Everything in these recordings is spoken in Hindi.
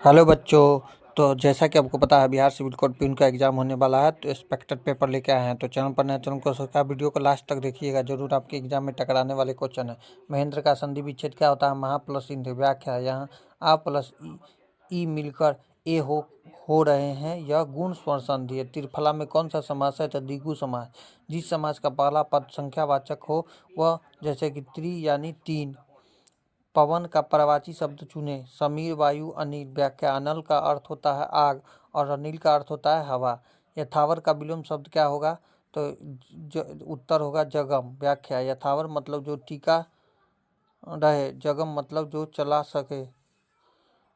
हेलो बच्चों। तो जैसा कि आपको पता है बिहार सिविल कोड पिन का एग्जाम होने वाला है, तो एक्सपेक्टेड पेपर लेके आए हैं। तो चैनल पर नए चैनल को सब्सक्राइब, वीडियो को लास्ट तक देखिएगा, जरूर आपके एग्जाम में टकराने वाले क्वेश्चन है। महेंद्र का संधि विच्छेद क्या होता है? महा प्लस इंद्र। व्याख्या: यहाँ आ प्लस ई मिलकर ए हो रहे हैं, यह गुण स्वर संधि है। त्रिफला में कौन सा समास है? तो द्विगु समास। जिस समास का पहला पद संख्यावाचक हो वह, जैसे कि त्रि यानी तीन। पवन का पर्यायवाची शब्द चुने। समीर, वायु, अनिल। व्याख्या: अनल का अर्थ होता है आग और अनिल का अर्थ होता है हवा। यथावर का विलोम शब्द क्या होगा? तो उत्तर होगा जगम। व्याख्या: यथावर मतलब जो टिका रहे, जगम मतलब जो चला सके,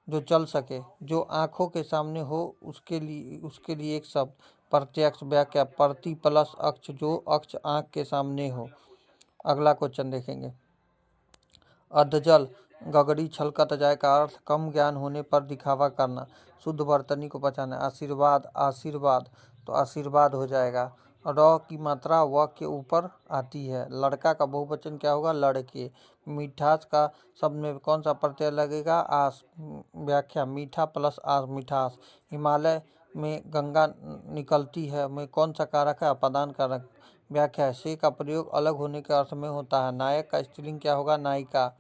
जो चल सके, जो आंखों के सामने हो, उसके लिए एक शब्द। प्रत्यक्ष। व्याख्या: प्रति प्लस अक्ष, जो अक्ष आंख के सामने हो। अगला क्वेश्चन देखेंगे। अधजल गगरी छलकत जाए का अर्थ कम ज्ञान होने पर दिखावा करना, शुद्ध वर्तनी को बचाना। आशीर्वाद, आशीर्वाद तो आशीर्वाद हो जाएगा। र की मात्रा व के ऊपर आती है। लड़का का बहुवचन क्या होगा? लड़के। मिठास का शब्द में कौन सा प्रत्यय लगेगा? आस। व्याख्या: मीठा प्लस आस, मिठास। हिमालय में गंगा निकलती है में कौन सा कारक है? अपादान कारक। व्याख्या: से का प्रयोग अलग होने के अर्थ में होता है। नायक का स्त्रीलिंग क्या होगा? नायिका।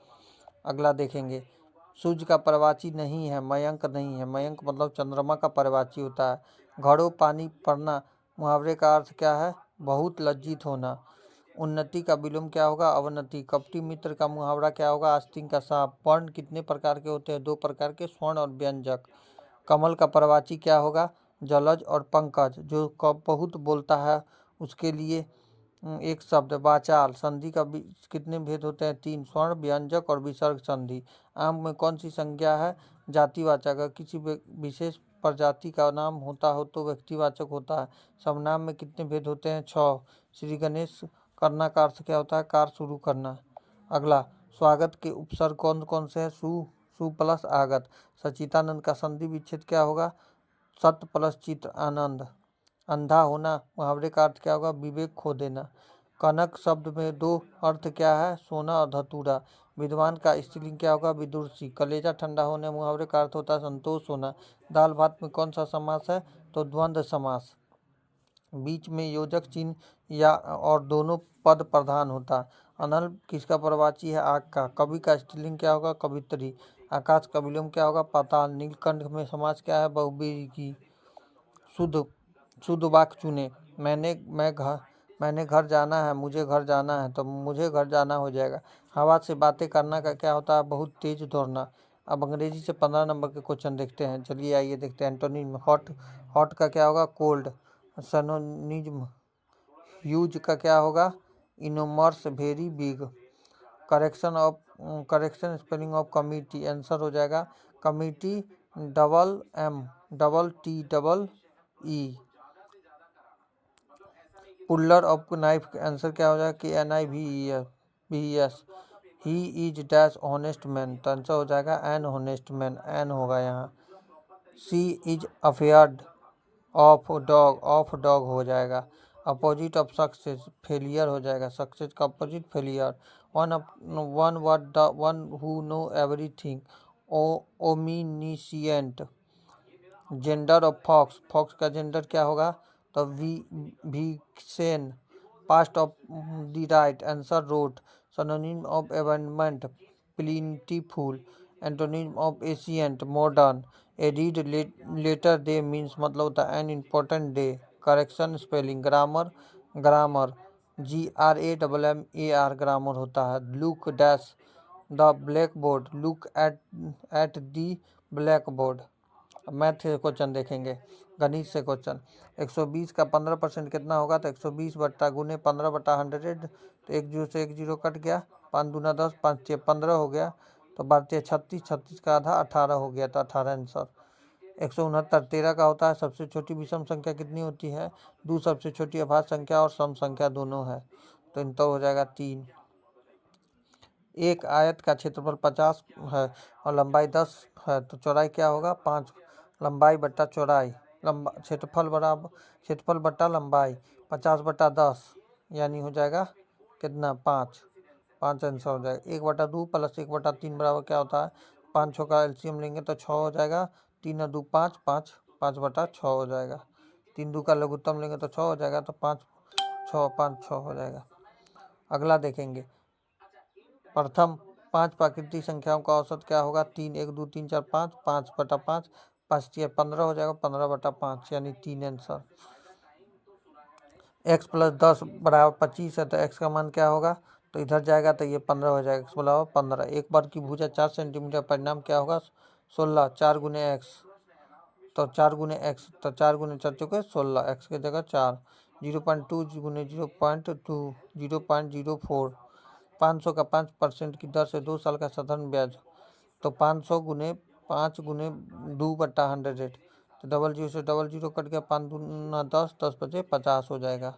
अगला देखेंगे। सूर्य का पर्यायवाची नहीं है, मयंक नहीं है। मयंक मतलब चंद्रमा का पर्यायवाची होता है। घड़ों पानी पड़ना मुहावरे का अर्थ क्या है? बहुत लज्जित होना। उन्नति का विलोम क्या होगा? अवनति। कपटी मित्र का मुहावरा क्या होगा? आस्तीन का सांप। वर्ण कितने प्रकार के होते हैं? दो प्रकार के, स्वर्ण और व्यंजक। कमल का पर्यायवाची क्या होगा? जलज और पंकज। जो बहुत बोलता है उसके लिए एक शब्द। वाचाल। संधि का कितने भेद होते हैं? तीन। स्वर्ण, व्यंजक और विसर्ग संधि। आम में कौन सी संज्ञा है? जातिवाचक। अगर किसी विशेष प्रजाति का नाम होता हो तो व्यक्तिवाचक होता है। सर्वनाम में कितने भेद होते हैं? 6। श्री गणेश करना का अर्थ क्या होता है? कार्य शुरू करना। अगला, स्वागत के उपसर्ग कौन कौन से हैं? सु प्लस आगत। सचितानंद का संधि विच्छेद क्या होगा? सत प्लस चित आनंद। अंधा होना मुहावरे का अर्थ क्या होगा? विवेक खो देना। कनक शब्द में दो अर्थ क्या है? सोना और धतूरा। विद्वान का स्त्रीलिंग क्या होगा? विदुषी। कलेजा ठंडा होने मुहावरे का अर्थ होता है संतोष होना। दाल भात में कौन सा समास है? तो द्वंद्व समास। बीच में योजक चिन्ह या और दोनों पद प्रधान होता। अनल किसका पर्यायवाची है? आग का। कवि का स्त्रीलिंग क्या होगा? कवित्री। आकाश का विलोम क्या होगा? पाताल। नीलकंठ में समास क्या है? बहुव्रीहि। शुद्ध शुद्ध वाक्य चुने। मैंने घर जाना है, मुझे घर जाना है, तो मुझे घर जाना हो जाएगा। हवा से बातें करना का क्या होता है? बहुत तेज दौड़ना। अब अंग्रेजी से 15 नंबर के क्वेश्चन देखते हैं। चलिए आइए देखते हैं। एंटोनिम। हॉट, हॉट का क्या होगा? कोल्ड। सिनोनिम। ह्यूज का क्या होगा? Enormous, very big. Correction spelling of committee. Answer हो जाएगा committee, double M double T double E. Plural of knife का आंसर क्या हो जाएगा? KNIVES। He is dash honest man, तो आंसर हो जाएगा एन ऑनेस्ट मैन, एन होगा यहाँ। She is afraid of dog हो जाएगा। अपोजिट ऑफ सक्सेस फेलियर हो जाएगा। सक्सेस का opposite failure. One word one who know everything, omniscient. Gender of fox, fox का जेंडर क्या होगा? तो vixen. Past of the write, answer wrote. Synonym of abundant, plentiful. Antonym of ancient, modern. A red letter day means मतलब होता है an important day. Correction spelling. Grammar, grammar GRAMMAR grammar होता है। Look dash the blackboard, look at the blackboard. Math से क्वेश्चन देखेंगे। गणित से क्वेश्चन। 120 का 15% कितना होगा? तो 120 बट्टा गुने 15/100, तो एक जीरो से एक जीरो कट गया। 5 दूना 10, 5 6 15 हो गया। तो 12 36, 36 का आधा 18 हो गया, तो 18 आंसर। 169 13 का होता है। सबसे छोटी विषम संख्या कितनी होती है? 2 सबसे छोटी अभाज्य संख्या और सम संख्या दोनों है, तो इनका हो जाएगा 3। एक आयत का क्षेत्रफल 50 है और लंबाई 10 है, तो चौड़ाई क्या होगा? 5। लंबाई बट्टा चौड़ाई, क्षेत्रफल बट्टा लंबाई, 50/10 यानी हो जाएगा कितना? 5। 5 आंसर हो जाएगा। 1/2 + 1/3 बराबर क्या होता है? 5 6 का एलसीएम लेंगे तो 6 हो जाएगा। 3 और 2 5, 5 5/6 हो जाएगा। 3 2 का लघुत्तम लेंगे तो 6 हो जाएगा, तो 5 6 5 6 हो जाएगा। अगला देखेंगे, प्रथम 5 प्राकृतिक संख्याओं का औसत क्या होगा? 3 1 2 3 4 5, 5/5, 5 6 15 हो जाएगा, 15/5 यानी 3 आंसर। x + 10 = 25 है, तो x का मान क्या होगा? तो इधर जाएगा तो ये 15 हो जाएगा, x = 15। एक बार की भुजा 4 सेंटीमीटर, परिणाम क्या होगा? 16। 4 गुने x, तो 4 गुने x, तो 4 गुने 4 चौके 16, x की जगह 4। 0.2 गुने 0.2, 0.04। 500 का 5% की दर से 2 साल का साधारण ब्याज, तो 500 गुने 5 गुने 2/100, तो 00 से 00 कट गया, 5 दूना 10, 10 बचे 50 हो जाएगा।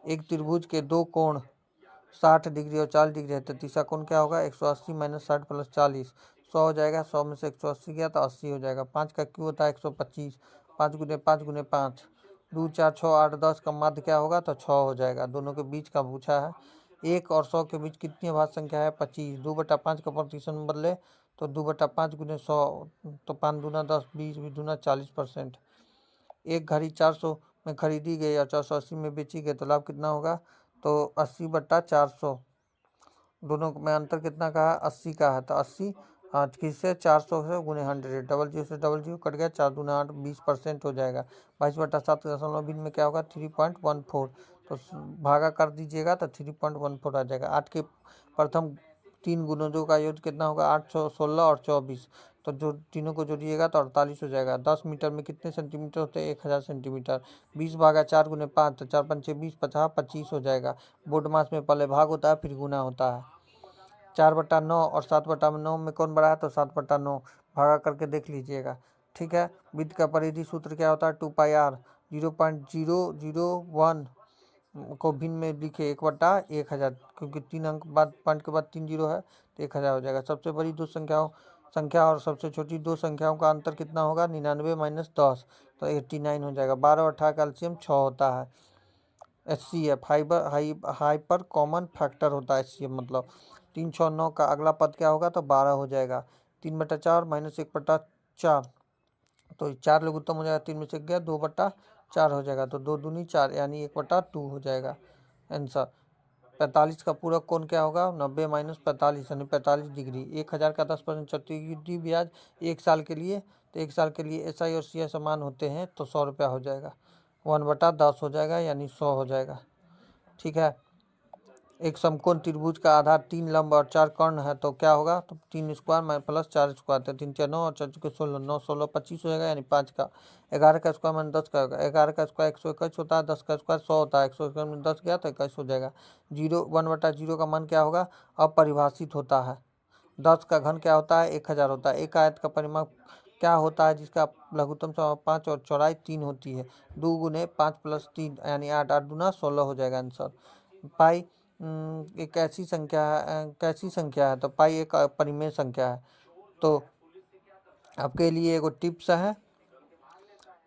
एक त्रिभुज के दो कोण 60 डिग्री और 40 डिग्री है, तो तीसरा कोण क्या होगा? 180 - 60 + 40, 100 हो जाएगा। 100 में से 180 गया तो 80 हो जाएगा। 5 का क्यू होता है 125, 5 गुने 5 गुने 5, 2 4 6 8 10 का माध्य क्या होगा? तो 6 हो जाएगा। दोनों के बीच का पूछा है। 1 और 100 के बीच कितनी अभाज्य संख्या है? 25। 2/5 का प्रतिशत में बदले तो 2/5 गुने 100, तो 5 दूना 10, 20 20 दूना 40%। एक घड़ी 400 में खरीदी गई और 480 में बेची गई, तो लाभ कितना होगा? तो 80/400। दोनों में अंतर कितना का है? 80 का है, तो 80 किससे? 400 से गुने 100, 00 से 00 कट गया, 4 दूना 8, 20% हो जाएगा। 22/7 दशमलव भिन्न में क्या होगा? 3.14, तो भागा कर दीजिएगा तो 3.14 आ जाएगा। 8 के प्रथम 3 गुणजों का योग कितना होगा? 8 16 और 24, तो जो तीनों को जोड़िएगा तो 48 हो जाएगा। 10 मीटर में कितने सेंटीमीटर होते हैं? 1000 सेंटीमीटर। 20/4 गुने 5, तो 4 5 20, 50 25 हो जाएगा। बोर्ड मास में पहले भाग होता है फिर गुना होता है। 4/9 और 7/9 में कौन बड़ा है? तो 7/9, भागा करके देख लीजिएगा। ठीक है। वृत्त का परिधि सूत्र क्या होता है? 2πr। 0.001 को भिन्न में लिखे 1/1000, क्योंकि 3 अंक बाद पॉइंट के बाद 3 जीरो है, तो 1000 हो जाएगा। सबसे बड़ी दो संख्या और सबसे छोटी दो संख्याओं का अंतर कितना होगा? 99 - 10, तो 89 हो जाएगा। 12 और 18 का एलसीएम 6 होता है। HCF हाइपर कॉमन फैक्टर होता है HCF, मतलब 3 6 9 का अगला पद क्या होगा? तो 12 हो जाएगा। 3/4 - 1/4, तो 4 लघुत्तम हो जाएगा, 3 में से गया 2/4 हो जाएगा, तो 2 दूनी 4 यानी 1/2 हो जाएगा आंसर। 45 का पूरक कोण क्या होगा? 90 - 45 यानी 45 डिग्री। 1000 का 10% चक्रवृद्धि ब्याज 1 साल के लिए, तो 1 साल के लिए SI और CI समान होते हैं, तो 100 रुपया हो जाएगा। 1/10 हो जाएगा यानी 100 हो जाएगा। ठीक है। एक समकोण त्रिभुज का आधार 3 लंब और 4 कर्ण है, तो क्या होगा? तो 3 स्क्वायर प्लस 4 स्क्वायर, तो 3 4 9 और 4 चौके 16, 9 16 25 हो जाएगा, यानी 5 का। 11 का स्क्वायर मान 10 का होगा। 11 का स्क्वायर 121 होता है, 10 का स्क्वायर 100 होता है। 100 स्क्वायर में 10 गया तो 21 हो जाएगा। 1/0 का मान क्या होगा? अपरिभाषित होता है। 10 का घन क्या होता है? 1000 होता है। एक आयत का परिमाप क्या होता है जिसका लघुत्तम 5 और चौड़ाई 3 होती है? 2 गुने 5 + 3 यानी 8, 8 दूना 16 हो जाएगा आंसर। पाई एक ऐसी संख्या है, कैसी संख्या है? तो पाई एक परिमेय संख्या है। तो आपके लिए एगो टिप्स है,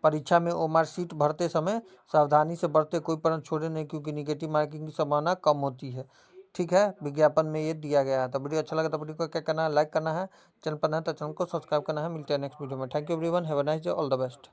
परीक्षा में ओमार शीट भरते समय सावधानी से भरते, कोई प्रश्न छोड़े नहीं, क्योंकि निगेटिव मार्किंग की संभावना कम होती है। ठीक है, विज्ञापन में ये दिया गया है। तो वीडियो अच्छा लगा तो वीडियो को क्या करना है? लाइक करना है। चैनल पर नया तो चैनल को सब्सक्राइब करना है। मिलते हैं नेक्स्ट वीडियो में। Thank you everyone, have a nice day, all the best.